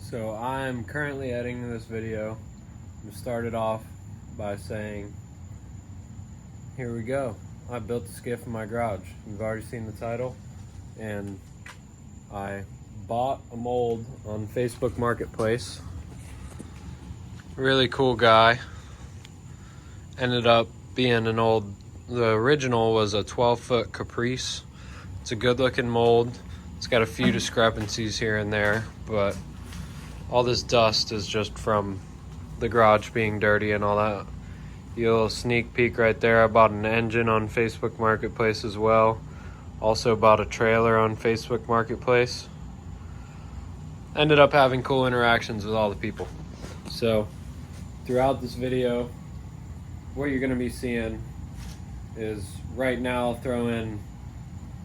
So I'm currently editing this video. I'm started off by saying, here we go. I built a skiff in my garage. You've already seen the title. And I bought a mold on Facebook Marketplace. Really cool guy. Ended up being the original was a 12-foot Caprice. It's a good looking mold. It's got a few discrepancies here and there, but all this dust is just from the garage being dirty and all that. You get a little sneak peek right there. I bought an engine on Facebook Marketplace as well. Also bought a trailer on Facebook Marketplace. Ended up having cool interactions with all the people. So throughout this video, what you're gonna be seeing is right now I'll throw in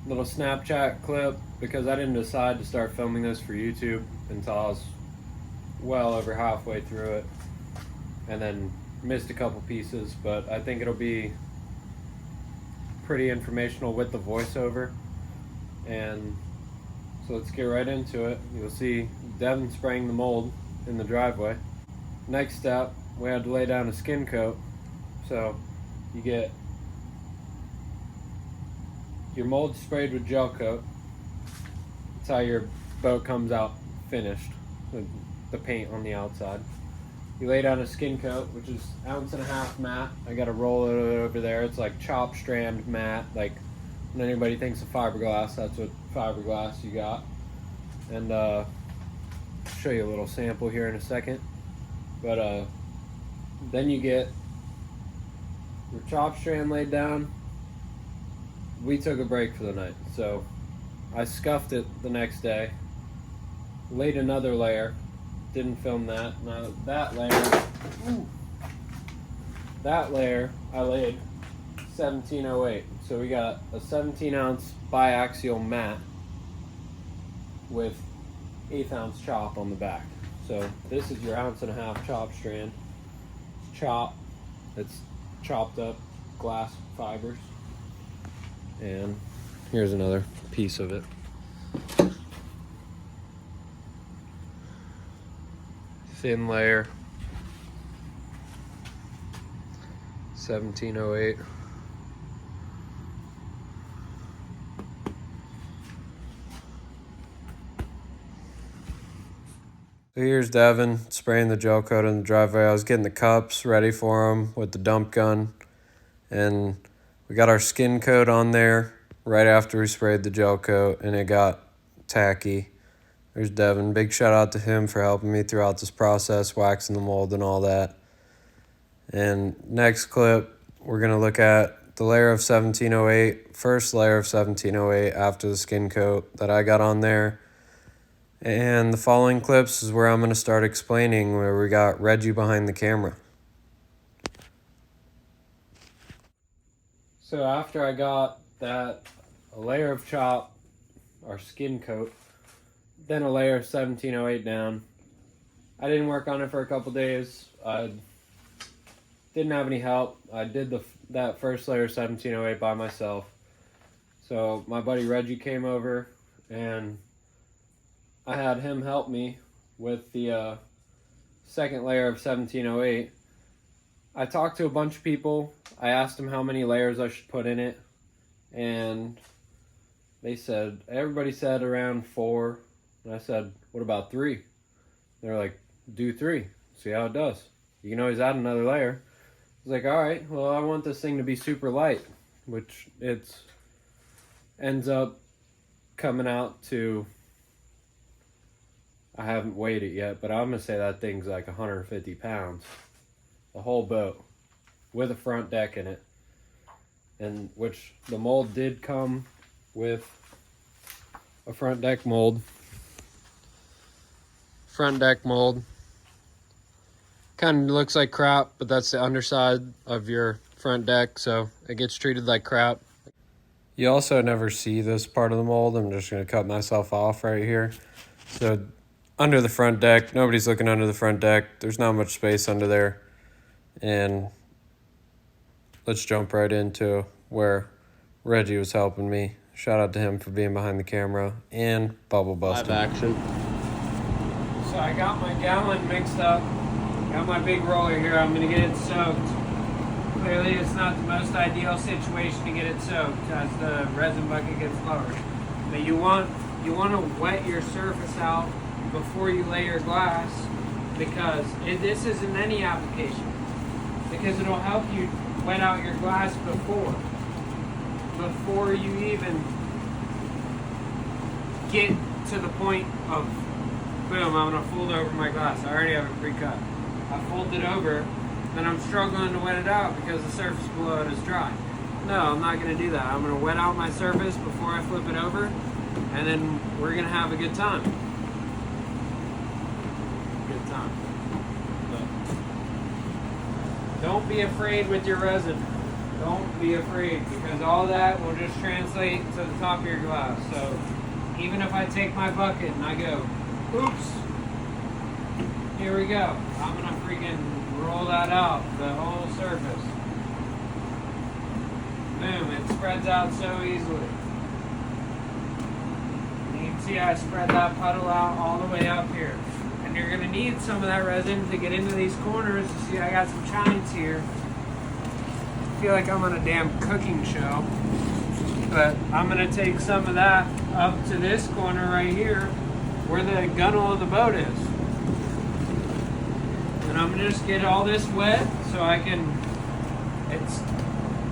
a little Snapchat clip because I didn't decide to start filming this for YouTube until I was well over halfway through it, and then missed a couple pieces, but I think it'll be pretty informational with the voiceover. And so let's get right into it. You'll see Devin spraying the mold in the driveway. Next step, we had to lay down a skin coat. So you get your mold sprayed with gel coat. That's how your boat comes out finished, with the paint on the outside. You lay down a skin coat, which is 1.5 ounce matte. I got a roll it over there. It's like chop strand matte. Like when anybody thinks of fiberglass, that's what fiberglass you got. And I'll show you a little sample here in a second. But then you get your chop strand laid down. We took a break for the night, so I scuffed it the next day. Laid another layer. Didn't film that. Now that layer I laid 1708. So we got a 17 ounce biaxial matte with 1/8 ounce chop on the back. So this is your 1.5 ounce chop strand. It's chopped up glass fibers. And here's another piece of it. Thin layer, 1708. So here's Devin spraying the gel coat in the driveway. I was getting the cups ready for him with the dump gun, and we got our skin coat on there right after we sprayed the gel coat, and it got tacky. There's Devin. Big shout out to him for helping me throughout this process, waxing the mold and all that. And next clip, we're going to look at the layer of 1708, first layer of 1708 after the skin coat that I got on there. And the following clips is where I'm going to start explaining where we got Reggie behind the camera. So after I got a layer of chop, our skin coat, then a layer of 1708 down. I didn't work on it for a couple days. I didn't have any help. I did that first layer of 1708 by myself. So my buddy Reggie came over and I had him help me with the second layer of 1708. I talked to a bunch of people. I asked them how many layers I should put in it, and everybody said around 4. And I said, what about 3? They're like, do 3. See how it does. You can always add another layer. I was like, all right, well, I want this thing to be super light, which it ends up coming out to, I haven't weighed it yet, but I'm going to say that thing's like 150 pounds. The whole boat with a front deck in it. And which the mold did come with a front deck mold. Front deck mold. Kind of looks like crap, but that's the underside of your front deck, so it gets treated like crap. You also never see this part of the mold. I'm just going to cut myself off right here. So under the front deck, nobody's looking under the front deck. There's not much space under there. And let's jump right into where Reggie was helping me. Shout out to him for being behind the camera and bubble busting. Live action. So I got my gallon mixed up. Got my big roller here. I'm gonna get it soaked. Clearly it's not the most ideal situation to get it soaked as the resin bucket gets lowered. But you want to wet your surface out before you lay your glass, because this isn't any application. Because it'll help you wet out your glass before you even get to the point of boom, I'm gonna fold over my glass. I already have it pre-cut. I fold it over, then I'm struggling to wet it out because the surface below it is dry. No, I'm not gonna do that. I'm gonna wet out my surface before I flip it over, and then we're gonna have a good time. Good time. But don't be afraid with your resin. Don't be afraid, because all that will just translate to the top of your glass. So even if I take my bucket and I go, oops, here we go. I'm gonna freaking roll that out, the whole surface. Boom, it spreads out so easily. You can see I spread that puddle out all the way up here. And you're gonna need some of that resin to get into these corners. You see I got some chines here. I feel like I'm on a damn cooking show. But I'm gonna take some of that up to this corner right here where the gunnel of the boat is. And I'm gonna just get all this wet so I can, it's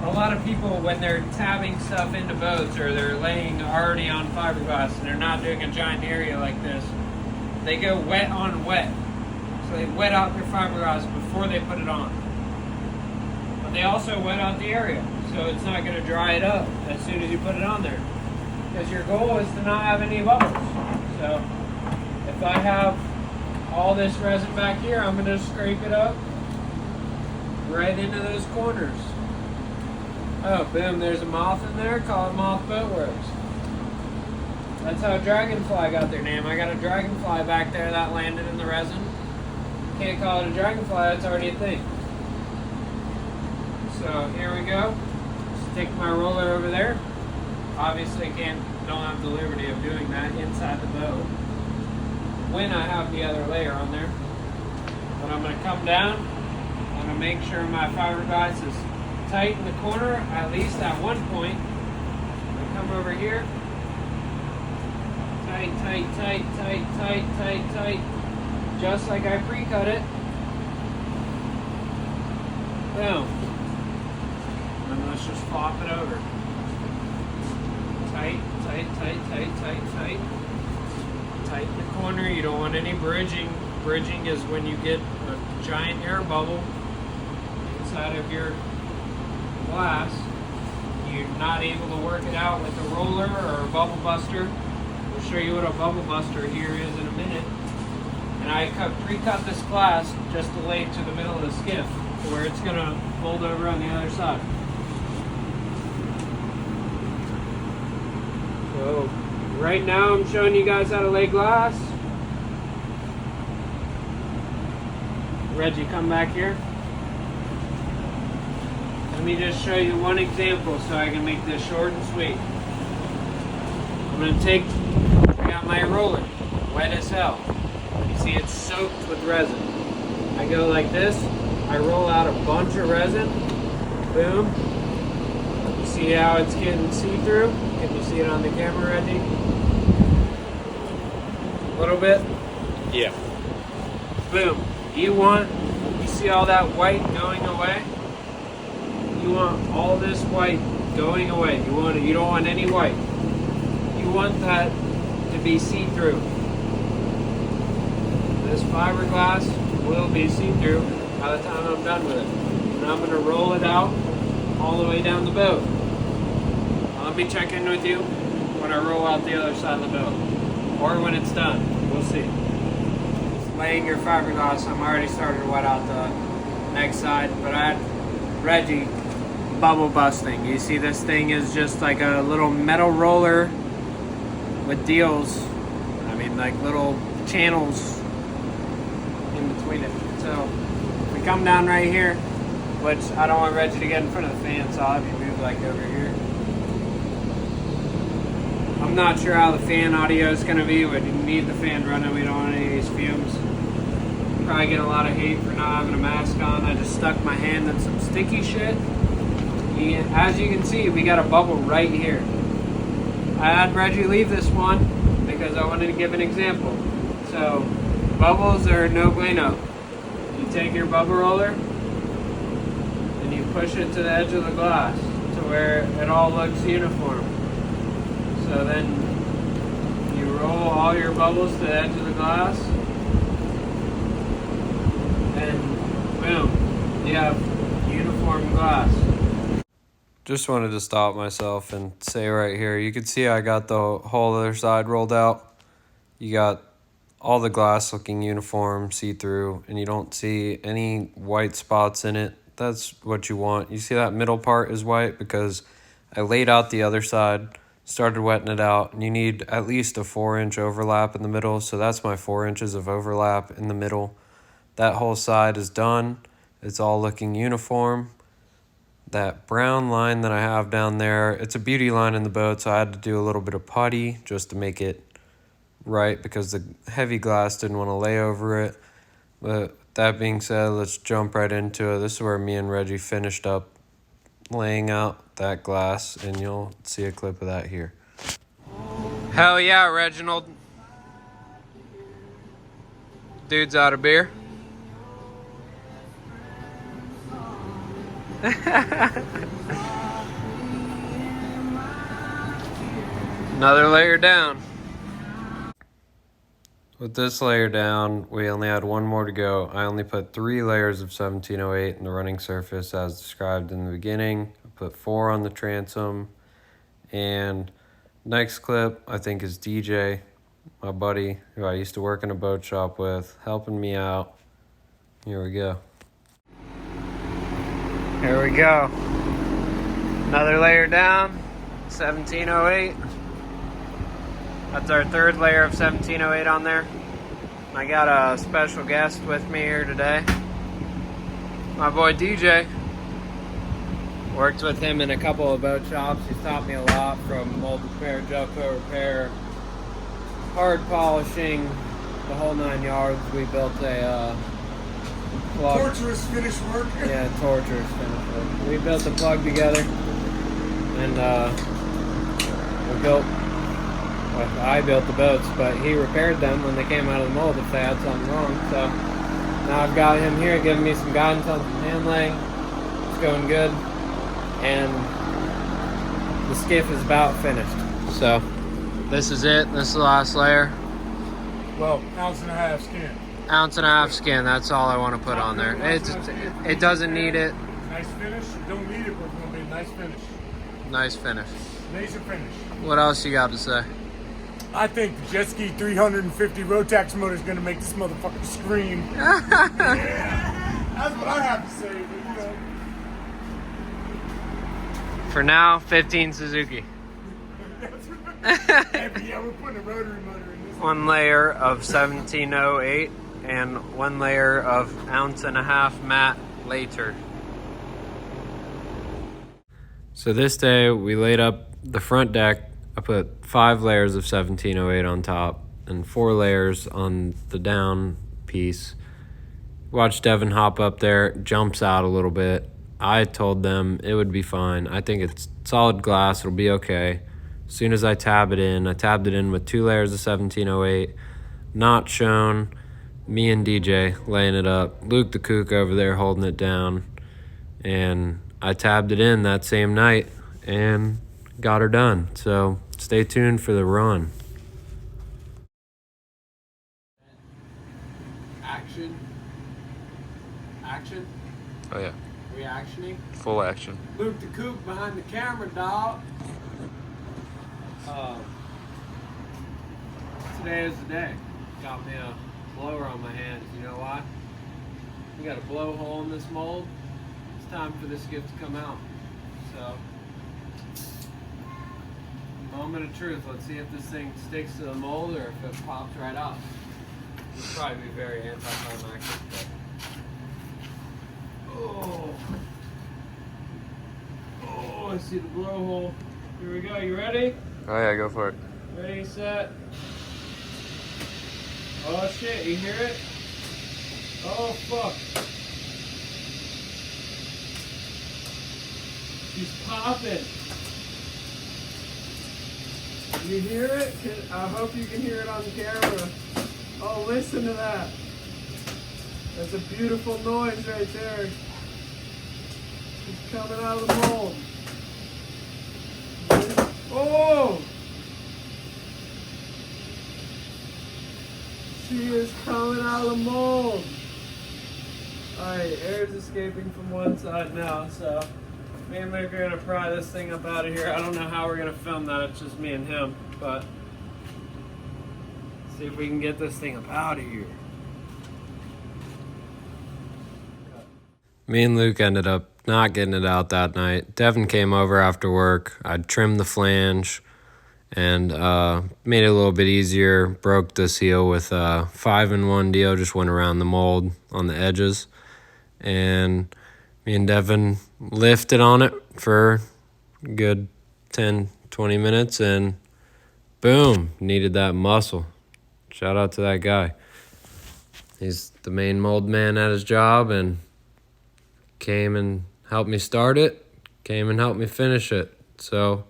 a lot of people when they're tabbing stuff into boats or they're laying already on fiberglass and they're not doing a giant area like this, they go wet on wet. So they wet out their fiberglass before they put it on. But they also wet out the area, so it's not gonna dry it up as soon as you put it on there. Because your goal is to not have any bubbles. So if I have all this resin back here, I'm going to scrape it up right into those corners. Oh, boom, there's a moth in there. Call it Moth Boatworks. That's how Dragonfly got their name. I got a dragonfly back there that landed in the resin. Can't call it a dragonfly, it's already a thing. So here we go. Just take my roller over there. Obviously don't have the liberty of doing that inside the boat when I have the other layer on there. But I'm going to come down. I'm going to make sure my fiberglass is tight in the corner, at least at one point. I come over here. Tight, tight, tight, tight, tight, tight, tight. Just like I pre-cut it. Boom. And let's just flop it over. Tight, tight, tight, tight, tight, tight. Tight in the corner. You don't want any bridging. Bridging is when you get a giant air bubble inside of your glass. You're not able to work it out with a roller or a bubble buster. We'll show you what a bubble buster here is in a minute. And I pre-cut this glass just to lay to the middle of the skiff where it's going to fold over on the other side. So right now I'm showing you guys how to lay glass. Reggie, come back here. Let me just show you one example so I can make this short and sweet. I'm going to I got my roller, wet as hell. You see it's soaked with resin. I go like this, I roll out a bunch of resin, boom. You see how it's getting see-through? Can you see it on the camera, Reggie? A little bit? Yeah. Boom. You see all that white going away? You want all this white going away. You don't want any white. You want that to be see-through. This fiberglass will be see-through by the time I'm done with it. And I'm going to roll it out all the way down the boat. Let me check in with you when I roll out the other side of the boat. Or when it's done. We'll see. Just laying your fiberglass, I'm already starting to wet out the next side. But I had Reggie bubble busting. You see this thing is just like a little metal roller with deals. I mean like little channels in between it. So we come down right here, which I don't want Reggie to get in front of the fan, so I'll have you move like over here. I'm not sure how the fan audio is going to be. We need the fan running. We don't want any of these fumes. I get a lot of hate for not having a mask on. I just stuck my hand in some sticky shit. And as you can see, we got a bubble right here. I had Reggie leave this one because I wanted to give an example. So, bubbles are no bueno. You take your bubble roller and you push it to the edge of the glass to where it all looks uniform. So then you roll all your bubbles to the edge of the glass and boom, you have uniform glass. Just wanted to stop myself and say right here, you can see I got the whole other side rolled out. You got all the glass looking uniform, see-through, and you don't see any white spots in it. That's what you want. You see that middle part is white because I laid out the other side, started wetting it out, and you need at least a 4-inch overlap in the middle. So that's my 4 inches of overlap in the middle. That whole side is done. It's all looking uniform. That brown line that I have down there, it's a beauty line in the boat, so I had to do a little bit of putty just to make it right because the heavy glass didn't want to lay over it. But that being said, let's jump right into it. This is where me and Reggie finished up laying out that glass, and you'll see a clip of that here. Hell yeah, Reginald. Dude's out of beer. Another layer down. With this layer down, we only had one more to go. I only put 3 layers of 1708 in the running surface as described in the beginning. I put 4 on the transom. And next clip, I think, is DJ, my buddy, who I used to work in a boat shop with, helping me out. Here we go. Here we go. Another layer down, 1708. That's our 3rd layer of 1708 on there. I got a special guest with me here today. My boy DJ. Worked with him in a couple of boat shops. He's taught me a lot, from mold repair, gel coat repair, hard polishing, the whole 9 yards. We built a plug. Torturous finish work. Yeah, torturous finish work. We built the plug together, and I built the boats, but he repaired them when they came out of the mold if they had something wrong. So now I've got him here giving me some guidance on some hand laying. It's going good, and the skiff is about finished. So this is it. This is the last layer. Well, 1.5 ounce skin. 1.5 ounce skin. That's all I want to put on there. It doesn't need it. Nice finish. Don't need it, but it's gonna be a nice finish. Nice finish. Laser finish. What else you got to say? I think the Jet Ski 350 Rotax motor is gonna make this motherfucker scream. Yeah, that's what I have to say. But, you know. For now, 15 Suzuki. That's right. Yeah, we're putting a rotary motor in this. 1 layer of 1708 and 1 layer of 1.5 ounce matte later. So this day we laid up the front deck. I put 5 layers of 1708 on top and 4 layers on the down piece. Watched Devin hop up there, jumps out a little bit. I told them it would be fine. I think it's solid glass, it'll be okay. As soon as I tabbed it in with 2 layers of 1708, not shown, me and DJ laying it up, Luke the Kook over there holding it down, and I tabbed it in that same night and got her done. So stay tuned for the run. Action. Oh yeah, Reactioning. full action. Luke the Kook behind the camera, dog. Today is the day. Got me a blower on my hands. You know why? We got a blowhole in this mold. It's time for this skiff to come out. So, moment of truth. Let's see if this thing sticks to the mold or if it pops right off. It'll probably be very anticlimactic, but oh, I see the blowhole. Here we go. You ready? Oh yeah, go for it. Ready, set. Oh shit, you hear it? Oh, fuck. She's popping. You hear it? I hope you can hear it on camera. Oh, listen to that. That's a beautiful noise right there. It's coming out of the mold. Oh! She is coming out of the mold. Alright, air's escaping from one side now, so me and Luke are gonna pry this thing up out of here. I don't know how we're gonna film that, it's just me and him, but see if we can get this thing up out of here. Me and Luke ended up not getting it out that night. Devin came over after work. I trimmed the flange and made it a little bit easier. Broke the seal with a 5-in-1 deal, just went around the mold on the edges. And me and Devin lifted on it for a good 10, 20 minutes and boom, needed that muscle. Shout out to that guy. He's the main mold man at his job and came and helped me start it, came and helped me finish it. So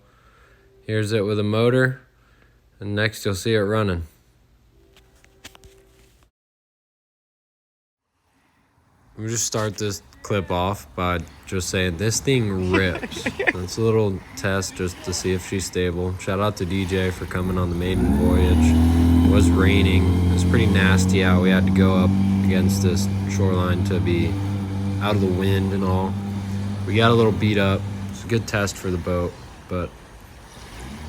here's it with a motor, and next you'll see it running. Let me just start this clip off by just saying this thing rips. That's a little test just to see if she's stable. Shout out to DJ for coming on the Maiden voyage. It was raining. It was pretty nasty out. We had to go up against this shoreline to be out of the wind and all. We got a little beat up. It's a good test for the boat, but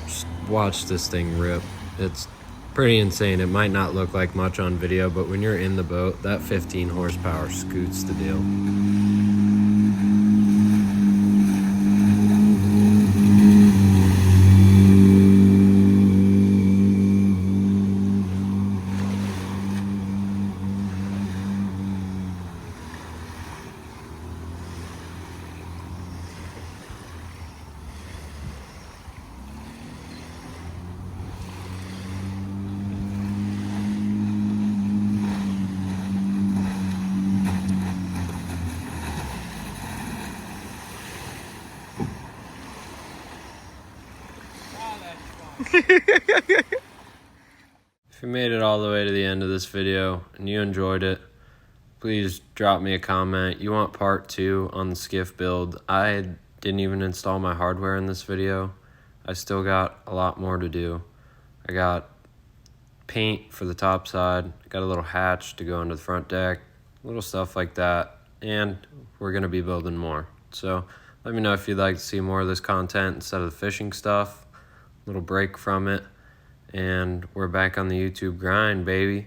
just watch this thing rip. It's pretty insane. It might not look like much on video, but when you're in the boat, that 15 horsepower scoots the deal. If you made it all the way to the end of this video and you enjoyed it, please drop me a comment. You want part 2 on the skiff build. I didn't even install my hardware in this video. I still got a lot more to do. I got paint for the top side, got a little hatch to go into the front deck, little stuff like that, and we're gonna be building more. So let me know if you'd like to see more of this content instead of the fishing stuff. Little break from it, and we're back on the YouTube grind, baby.